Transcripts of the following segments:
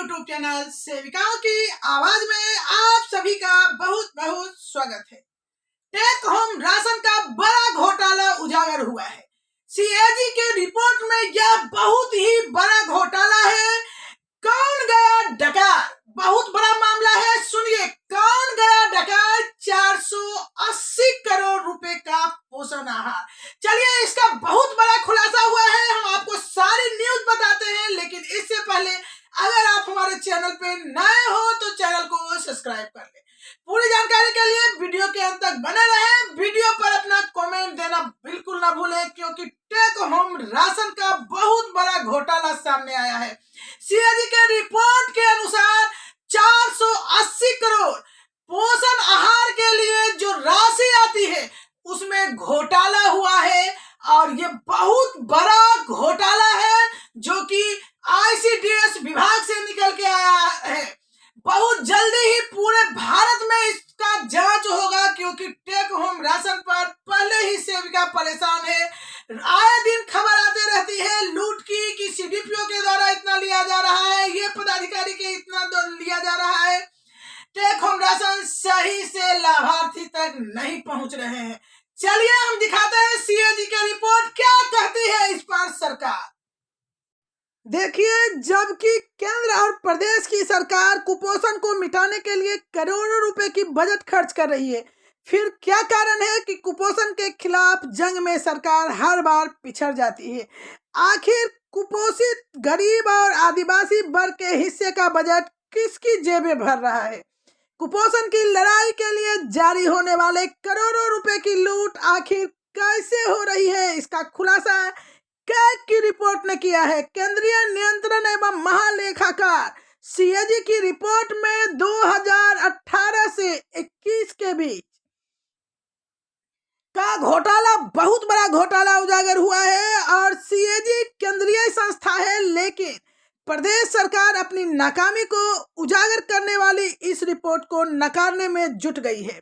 YouTube channel सेविकाओं की आवाज में आप सभी का बहुत बहुत स्वागत है। टेक होम राशन का बड़ा घोटाला उजागर हुआ है। सीएजी के रिपोर्ट में यह बहुत ही बड़ा घोटाला है। कौन गया डकार, बहुत बड़ा मामला है। सुनिए, कौन गया डकार 480 करोड़ रुपए का पोषण आहार। चलिए, इसका बहुत बड़ा खुलासा हुआ है। हम आपको सारी न्यूज बताते हैं, लेकिन इससे पहले अगर आप हमारे चैनल पे नए हो तो चैनल को सब्सक्राइब कर ले। पूरी जानकारी के लिए वीडियो के अंत तक बने रहें। वीडियो पर अपना कमेंट देना बिल्कुल ना भूलें, क्योंकि टेक होम राशन का बहुत बड़ा घोटाला सामने आया है। सीएजी के रिपोर्ट के अनुसार 480 करोड़ पोषण आहार के लिए जो राशि आती है उसमें घोटाला हुआ है, और ये बहुत बड़ा घोटाला है जो कि आईसीडीएस विभाग से निकल के आया है। बहुत जल्दी ही पूरे भारत में इसका जांच होगा, क्योंकि टेक होम राशन पर पहले ही सेविका परेशान है। आए दिन खबर आती रहती है लूट की, कि सीडीपीओ के द्वारा इतना लिया जा रहा है, ये पदाधिकारी के इतना लिया जा रहा है। टेक होम राशन सही से लाभार्थी तक नहीं पहुंच रहे हैं। चलिए हम दिखाते हैं सीएजी की रिपोर्ट क्या कहती है इस पर सरकार। देखिए, जबकि केंद्र और प्रदेश की सरकार कुपोषण को मिटाने के लिए करोड़ों रुपए की बजट खर्च कर रही है, फिर क्या कारण है कि कुपोषण के खिलाफ जंग में सरकार हर बार पिछड़ जाती है। आखिर कुपोषित गरीब और आदिवासी वर्ग के हिस्से का बजट किसकी जेबें भर रहा है। कुपोषण की लड़ाई के लिए जारी होने वाले करोड़ों रुपए की लूट आखिर कैसे हो रही है, इसका खुलासा कैग की रिपोर्ट ने किया है। केंद्रीय नियंत्रण एवं महालेखाकार सीएजी की रिपोर्ट में 2018 से 21 के बीच का घोटाला, बहुत बड़ा घोटाला उजागर हुआ है। और सीएजी केंद्रीय संस्था है, लेकिन प्रदेश सरकार अपनी नाकामी को उजागर करने वाली इस रिपोर्ट को नकारने में जुट गई है।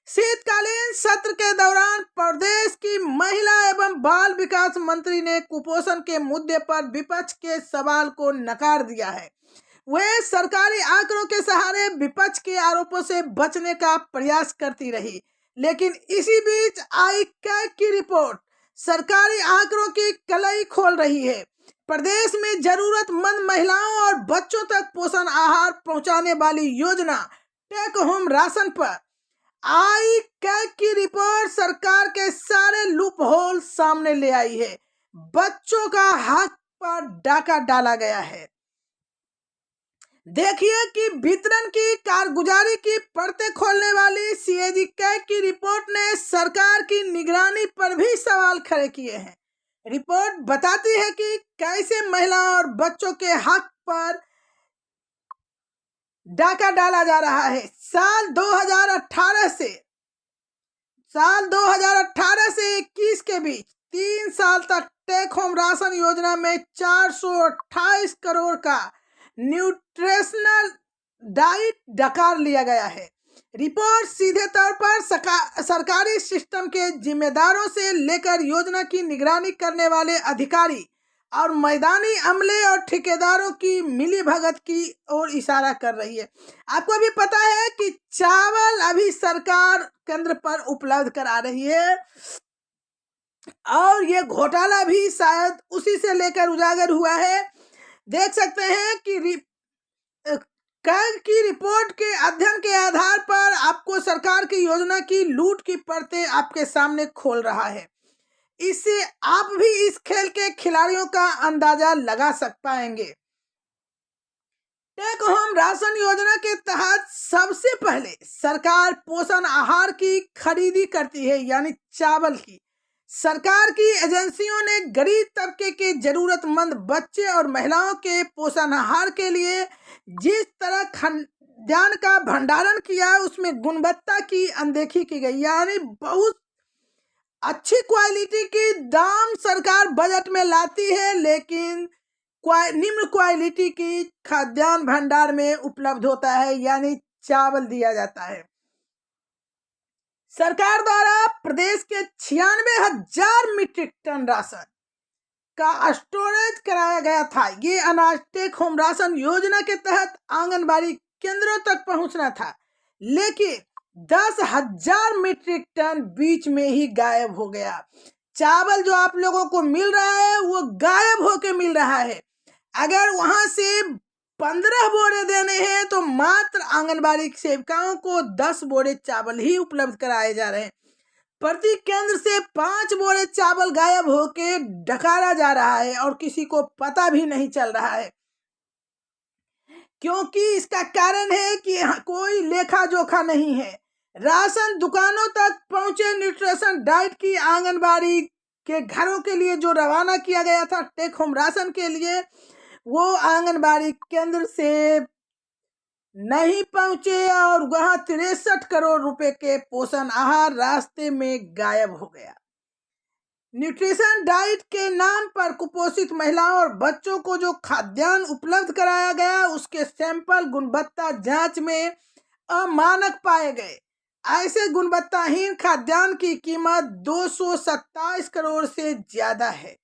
शीतकालीन सत्र के दौरान प्रदेश की महिला एवं बाल विकास मंत्री ने कुपोषण के मुद्दे पर विपक्ष के सवाल को नकार दिया है। वे सरकारी आंकड़ों के सहारे विपक्ष के आरोपों से बचने का प्रयास करती रही, लेकिन इसी बीच आई कैग की रिपोर्ट सरकारी आंकड़ों की कलई खोल रही है। प्रदेश में जरूरतमंद महिलाओं और बच्चों तक पोषण आहार पहुंचाने वाली योजना टेक होम राशन पर आई कैग की रिपोर्ट सरकार के सारे लूप होल सामने ले आई है। बच्चों का हक पर डाका डाला गया है। देखिए कि वितरण की कारगुजारी की परतें खोलने वाली सीएजी कैग की रिपोर्ट ने सरकार की निगरानी पर भी सवाल खड़े किए हैं। रिपोर्ट बताती है कि कैसे महिलाओं और बच्चों के हक पर डाका डाला जा रहा है। साल 2018 से 21 के बीच 3 साल तक टेक होम राशन योजना में 428 करोड़ का न्यूट्रिशनल डाइट डकार लिया गया है। रिपोर्ट सीधे तौर पर सरकारी सिस्टम के जिम्मेदारों से लेकर योजना की निगरानी करने वाले अधिकारी और मैदानी अमले और ठेकेदारों की मिलीभगत की ओर इशारा कर रही है। आपको भी पता है कि चावल अभी सरकार केंद्र पर उपलब्ध करा रही है, और ये घोटाला भी शायद उसी से लेकर उजागर हुआ है। देख सकते हैं कि कैग की रिपोर्ट के अध्ययन के आधार पर आपको सरकार की योजना की लूट की परतें आपके सामने खोल रहा है। इससे आप भी इस खेल के खिलाड़ियों का अंदाजा लगा पाएंगे। टेक होम राशन योजना के तहत सबसे पहले सरकार पोषण आहार की खरीदी करती है, यानी चावल की। सरकार की एजेंसियों ने गरीब तबके के जरूरतमंद बच्चे और महिलाओं के पोषण आहार के लिए जिस तरह खाद्यान्न का भंडारण किया, उसमें गुणवत्ता की अनदेखी की गई। यानी बहुत अच्छी क्वालिटी की दाम सरकार बजट में लाती है, लेकिन निम्न क्वालिटी की खाद्यान्न भंडार में उपलब्ध होता है, यानी चावल दिया जाता है। सरकार द्वारा प्रदेश के 96,000 मीट्रिक टन राशन का स्टोरेज कराया गया था। ये अनाज टेक होम राशन योजना के तहत आंगनबाड़ी केंद्रों तक पहुंचना था, लेकिन 10,000 मीट्रिक टन बीच में ही गायब हो गया। चावल जो आप लोगों को मिल रहा है वो गायब होके मिल रहा है। अगर वहां से 15 बोरे देने हैं तो मात्र आंगनबाड़ी सेविकाओं को 10 बोरे चावल ही उपलब्ध कराए जा रहे हैं। प्रति केंद्र से 5 बोरे चावल गायब होके डकारा जा रहा है और किसी को पता भी नहीं चल रहा है, क्योंकि इसका कारण है कि कोई लेखा जोखा नहीं है। राशन दुकानों तक पहुंचे न्यूट्रिशन डाइट की आंगनबाड़ी के घरों के लिए जो रवाना किया गया था टेक होम राशन के लिए, वो आंगनबाड़ी केंद्र से नहीं पहुंचे और वहां 63 करोड़ रुपए के पोषण आहार रास्ते में गायब हो गया। न्यूट्रिशन डाइट के नाम पर कुपोषित महिलाओं और बच्चों को जो खाद्यान्न उपलब्ध कराया गया उसके सैंपल गुणवत्ता जांच में अमानक पाए गए। ऐसे गुणवत्ताहीन खाद्यान्न की कीमत 227 करोड़ से ज्यादा है।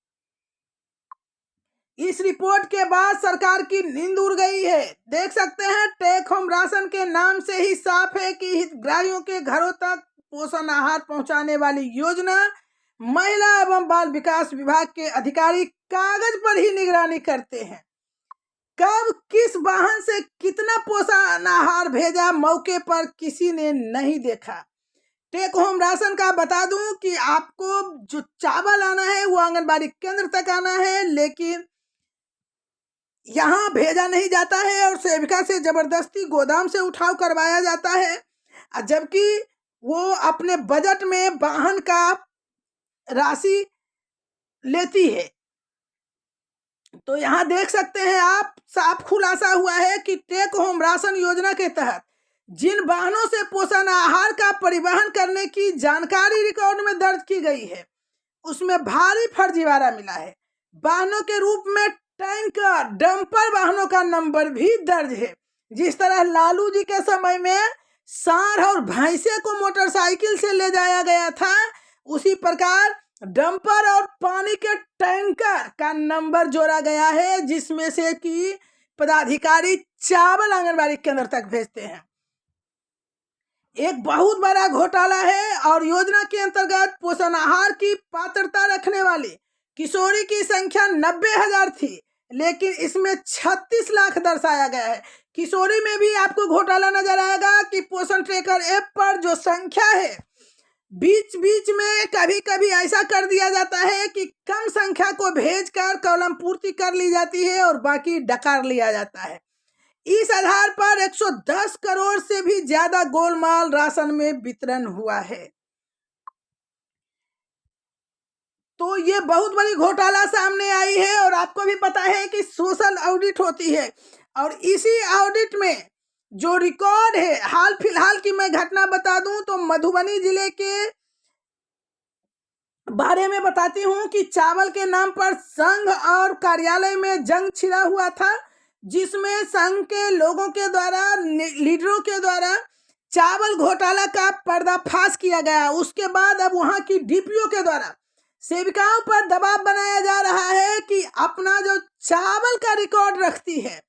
इस रिपोर्ट के बाद सरकार की नींद उड़ गई है। देख सकते हैं टेक होम राशन के नाम से ही साफ है कि हितग्राहियों के घरों तक पोषण आहार पहुंचाने वाली योजना महिला एवं बाल विकास विभाग के अधिकारी कागज पर ही निगरानी करते हैं। कब किस वाहन से कितना पोषण आहार भेजा मौके पर किसी ने नहीं देखा। टेक होम राशन का बता दूं कि आपको जो चावल आना है वो आंगनबाड़ी केंद्र तक आना है, लेकिन यहाँ भेजा नहीं जाता है और सेविका से जबरदस्ती गोदाम से उठाव करवाया जाता है, जबकि वो अपने बजट में वाहन का राशि लेती है। तो यहाँ देख सकते हैं आप, साफ खुलासा हुआ है कि टेक होम राशन योजना के तहत जिन वाहनों से पोषण आहार का परिवहन करने की जानकारी रिकॉर्ड में दर्ज की गई है उसमें भारी फर्जीवाड़ा मिला है। वाहनों के रूप में टैंकर, डंपर वाहनों का नंबर भी दर्ज है। जिस तरह लालू जी के समय में सांड और भैंसे को मोटरसाइकिल से ले जाया गया था, उसी प्रकार डंपर और पानी के टैंकर का नंबर जोड़ा गया है, जिसमें से कि पदाधिकारी चावल आंगनबाड़ी केंद्र तक भेजते हैं। एक बहुत बड़ा घोटाला है और योजना के अंतर्गत पोषण आहार की पात्रता रखने वाली किशोरी की संख्या 90,000 थी, लेकिन इसमें 36 लाख दर्शाया गया है। किशोरी में भी आपको घोटाला नजर आएगा कि पोषण ट्रैकर ऐप पर जो संख्या है, बीच बीच में कभी कभी ऐसा कर दिया जाता है कि कम संख्या को भेजकर कॉलम पूर्ति कर ली जाती है और बाकी डकार लिया जाता है। इस आधार पर 110 करोड़ से भी ज्यादा गोलमाल राशन में वितरण हुआ है। तो ये बहुत बड़ी घोटाला सामने आई है और आपको भी पता है कि सोशल ऑडिट होती है और इसी ऑडिट में जो रिकॉर्ड है, हाल फिलहाल की मैं घटना बता दूं तो मधुबनी जिले के बारे में बताती हूं कि चावल के नाम पर संघ और कार्यालय में जंग छिड़ा हुआ था, जिसमें संघ के लोगों के द्वारा, लीडरों के द्वारा चावल घोटाला का पर्दाफाश किया गया। उसके बाद अब वहां की डीपीओ के द्वारा सेविकाओं पर दबाव बनाया जा रहा है कि अपना जो चावल का रिकॉर्ड रखती है,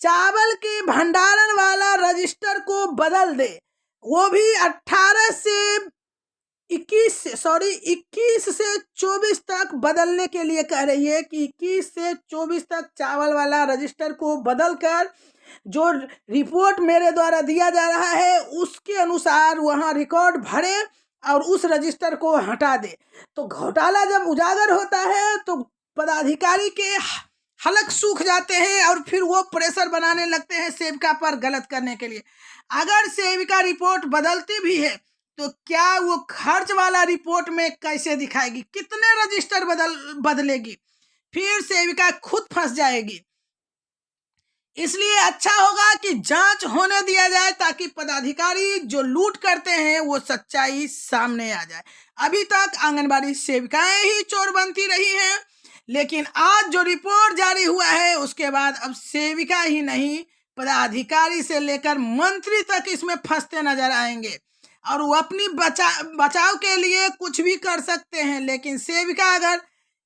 चावल के भंडारण वाला रजिस्टर को बदल दे, वो भी 21 से 24 तक बदलने के लिए कह रही है कि 21 से 24 तक चावल वाला रजिस्टर को बदलकर जो रिपोर्ट मेरे द्वारा दिया जा रहा है उसके अनुसार वहां रिकॉर्ड भरे और उस रजिस्टर को हटा दे। तो घोटाला जब उजागर होता है तो पदाधिकारी के हलक सूख जाते हैं और फिर वो प्रेशर बनाने लगते हैं सेविका पर गलत करने के लिए। अगर सेविका रिपोर्ट बदलती भी है तो क्या वो खर्च वाला रिपोर्ट में कैसे दिखाएगी, कितने रजिस्टर बदलेगी, फिर सेविका खुद फंस जाएगी। इसलिए अच्छा होगा कि जांच होने दिया जाए ताकि पदाधिकारी जो लूट करते हैं वो सच्चाई सामने आ जाए। अभी तक आंगनबाड़ी सेविकाएं ही चोर बनती रही हैं, लेकिन आज जो रिपोर्ट जारी हुआ है उसके बाद अब सेविका ही नहीं, पदाधिकारी से लेकर मंत्री तक इसमें फंसते नजर आएंगे और वो अपनी बचाव के लिए कुछ भी कर सकते हैं। लेकिन सेविका अगर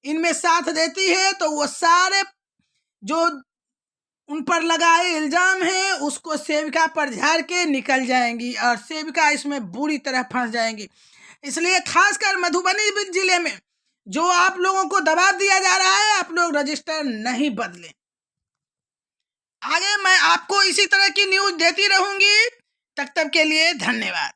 इनमें साथ देती है तो वो सारे जो उन पर लगाए इल्जाम है उसको सेविका पर झाड़ के निकल जाएंगी और सेविका इसमें बुरी तरह फंस जाएंगी। इसलिए खासकर मधुबनी जिले में जो आप लोगों को दबाव दिया जा रहा है, आप लोग रजिस्टर नहीं बदलें। आगे मैं आपको इसी तरह की न्यूज देती रहूंगी। तब तक के लिए धन्यवाद।